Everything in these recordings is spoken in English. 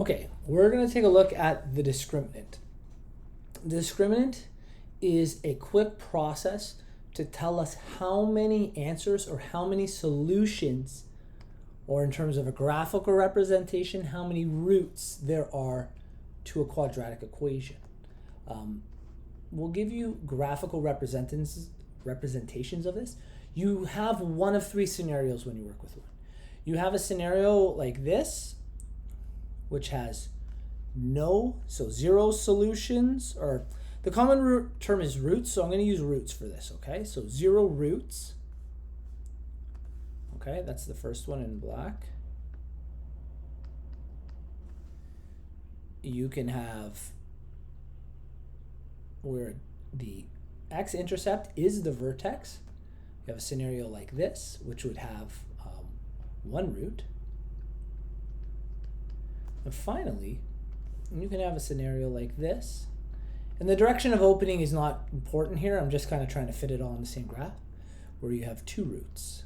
Okay, we're going to take a look at the discriminant. The discriminant is a quick process to tell us how many answers or how many solutions, or in terms of a graphical representation, how many roots there are to a quadratic equation. We'll give you graphical representations of this. You have one of three scenarios when you work with one. You have a scenario like this, which has zero solutions, or the common term is roots, so I'm going to use roots for this, okay? So 0 roots. Okay, that's the first one in black. You can have where the x-intercept is the vertex. You have a scenario like this, which would have 1 root. And finally, you can have a scenario like this. And the direction of opening is not important here. I'm just kind of trying to fit it all in the same graph, where you have 2 roots.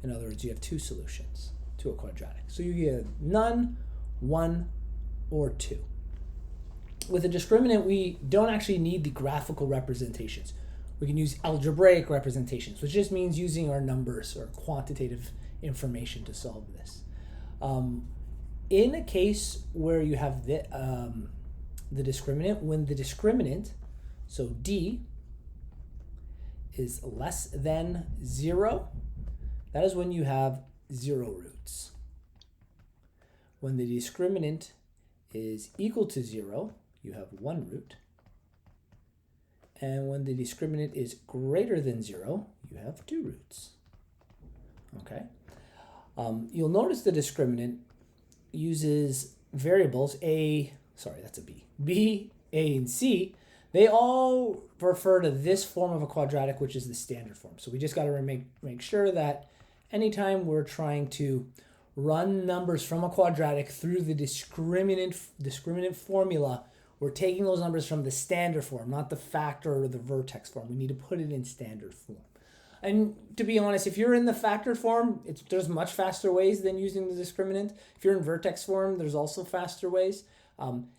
In other words, you have 2 solutions to a quadratic. So you get none, 1, or 2. With a discriminant, we don't actually need the graphical representations. We can use algebraic representations, which just means using our numbers or quantitative information to solve this. In a case where you have the discriminant, when the discriminant, so D, is less than 0, that is when you have 0 roots. When the discriminant is equal to 0, you have 1 root. And when the discriminant is greater than 0, you have 2 roots. Okay. You'll notice the discriminant uses variables B, A, and C. They all refer to this form of a quadratic, which is the standard form. So we just got to make sure that anytime we're trying to run numbers from a quadratic through the discriminant formula, we're taking those numbers from the standard form, not the factor or the vertex form. We need to put it in standard form. And to be honest, if you're in the factor form, there's much faster ways than using the discriminant. If you're in vertex form, there's also faster ways.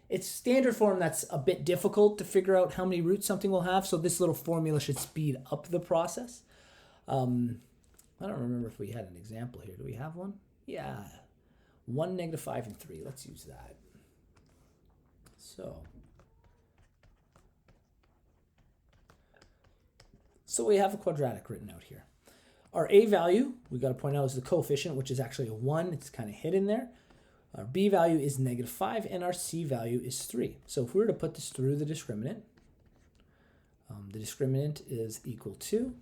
It's standard form that's a bit difficult to figure out how many roots something will have, so this little formula should speed up the process. I don't remember if we had an example here. Do we have one? Yeah. 1, -5, and 3. Let's use that. So we have a quadratic written out here. Our A value, we got to point out, is the coefficient, which is actually a 1. It's kind of hidden there. Our B value is -5, and our C value is 3. So if we were to put this through the discriminant is equal to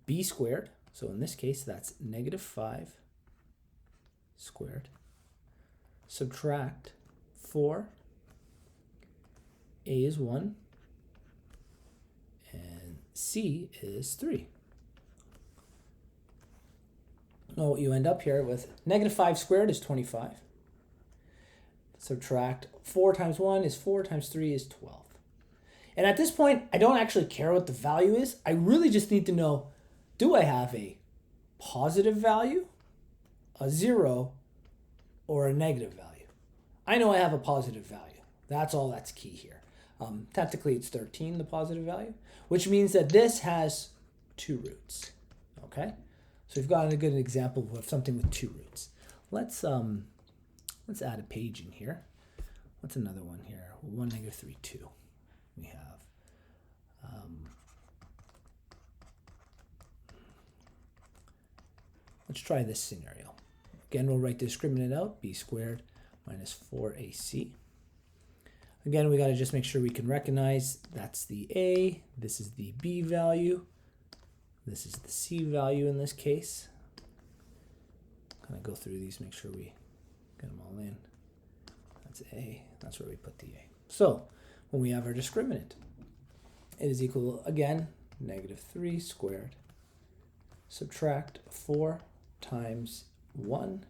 B squared. So in this case, that's -5 squared. Subtract 4. A is 1. And C is 3. Well, you end up here with -5 squared is 25. Subtract 4 times 1 is 4 times 3 is 12. And at this point, I don't actually care what the value is. I really just need to know, do I have a positive value, a 0, or a negative value? I know I have a positive value. That's all that's key here. Technically, it's 13, the positive value, which means that this has 2 roots. Okay, so we've got a good example of something with 2 roots. Let's add a page in here. What's another one here? 1, -3, 2. We have let's try this scenario. Again, we'll write the discriminant out, B squared minus 4AC. Again, we got to just make sure we can recognize that's the A, this is the B value, this is the C value in this case. Kind of go through these, make sure we get them all in. That's A, that's where we put the A. So when we have our discriminant, it is equal, again, -3 squared. Subtract 4 times 1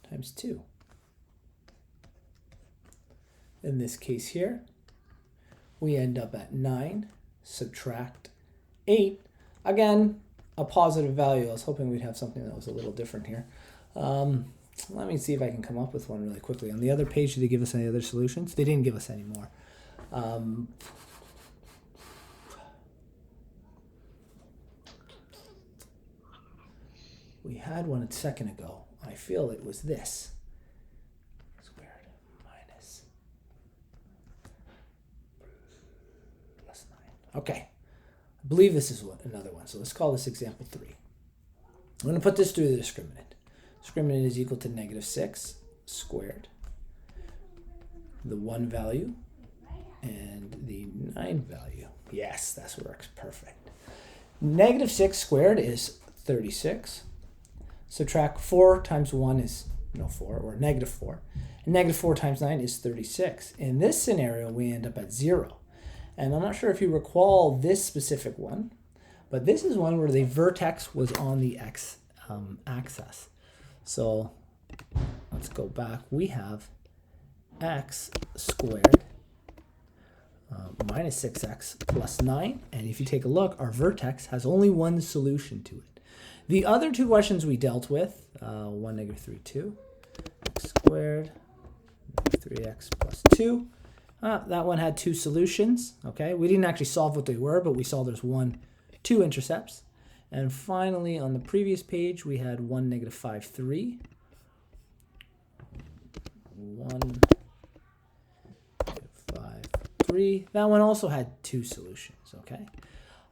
times 2. In this case here, we end up at 9, subtract 8. Again, a positive value. I was hoping we'd have something that was a little different here. Let me see if I can come up with one really quickly. On the other page, did they give us any other solutions? They didn't give us any more. We had one a second ago. I feel it was this. Squared minus plus 9. Okay. I believe this is another one. So let's call this example 3. I'm going to put this through the discriminant. Discriminant is equal to -6 squared, the 1 value, and the 9 value. Yes, that works perfect. -6 squared is 36. Subtract 4 times 1 is 4, or -4. And -4 times 9 is 36. In this scenario, we end up at 0. And I'm not sure if you recall this specific one, but this is one where the vertex was on the x-axis. So let's go back. We have x squared minus 6x plus 9. And if you take a look, our vertex has only one solution to it. The other two questions we dealt with, 1, -3, 2, x squared, -3x plus 2. That one had two solutions. Okay, we didn't actually solve what they were, but we saw there's 1, 2 intercepts. And finally, on the previous page, we had 1, -5, 3. 1, -5, 3. That one also had two solutions. Okay,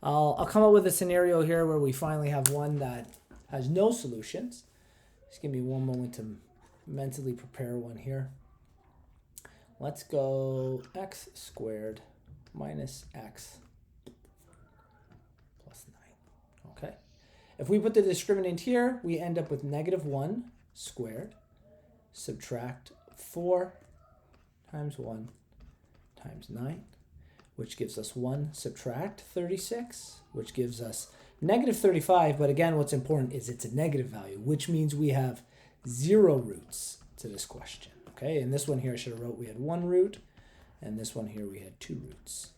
I'll come up with a scenario here where we finally have one that has no solutions. Just give me one moment to mentally prepare one here. Let's go x squared minus x plus 9. Okay. If we put the discriminant here, we end up with -1 squared, subtract 4 times 1 times 9, which gives us 1, subtract 36, which gives us -35. But again, what's important is it's a negative value, which means we have 0 roots to this question. Okay, and this one here I should have wrote we had 1 root, and this one here we had 2 roots.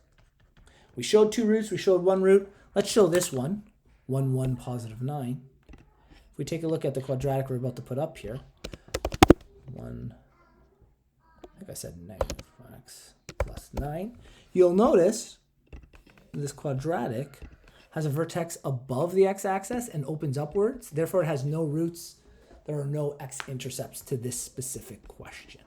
We showed 2 roots, we showed 1 root. Let's show this one, 1, 1, positive 9. If we take a look at the quadratic we're about to put up here, 1, I think I said -x plus 9. You'll notice this quadratic has a vertex above the x-axis and opens upwards. Therefore, it has no roots. There are no x-intercepts to this specific question.